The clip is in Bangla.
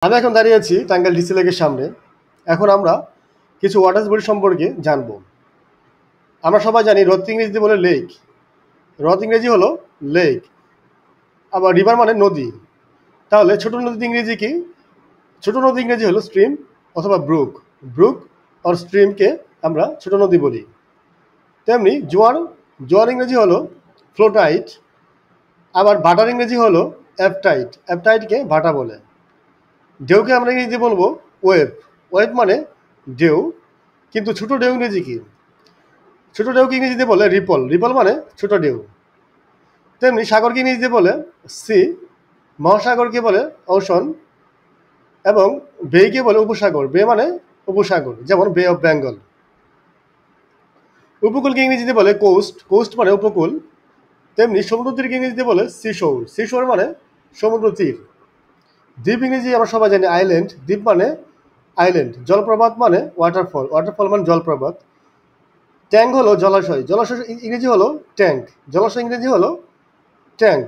আমি এখন দাঁড়িয়ে আছি টাঙ্গাইল ডিসি লেকের সামনে। এখন আমরা কিছু ওয়াটার বডি সম্পর্কে জানবো। আমরা সবাই জানি হ্রদ ইংরেজিতে বলে লেক। হ্রদ ইংরেজি হলো লেক, আবার রিভার মানে নদী। তাহলে ছোট নদীর ইংরেজি কি? ছোট নদী ইংরেজি হলো স্ট্রিম অথবা ব্রুক। ব্রুক আর স্ট্রিমকে আমরা ছোট নদী বলি। তেমনি জোয়ার, জোয়ার ইংরেজি হলো ফ্লোটাইট। আবার ভাটার ইংরেজি হলো অ্যাপটাইট। অ্যাপটাইটকে ভাটা বলে। ঢেউকে আমরা ইংরেজি বলবো ওয়েভ। ওয়েভ মানে ঢেউ। কিন্তু ছোট ঢেউ ইংরেজি কি? ছোট ঢেউকে ইংরেজিতে বলে রিপল। রিপল মানে ছোট ঢেউ। তেমনি সাগরকে ইংরেজিতে বলে সি। মহাসাগরকে বলে ওশন। এবং বেকে বলে উপসাগর। বে মানে উপসাগর, যেমন বে অফ বেঙ্গল। উপকূলকে ইংরেজিতে বলে কোস্ট। কোস্ট মানে উপকূল। তেমনি সমুদ্র তীরকে ইংরেজিতে বলে সিশোর। সিশোর মানে সমুদ্র তীর। দ্বীপ ইংরেজি আমরা সবাই জানি আইল্যান্ড। দ্বীপ মানে আইল্যান্ড। জলপ্রপাত মানে ওয়াটারফল। ওয়াটারফল মানে জলপ্রপাত। ট্যাঙ্ক হলো জলাশয়। জলাশয় ইংরেজি হলো ট্যাঙ্ক। জলাশয় ইংরেজি হলো ট্যাঙ্ক।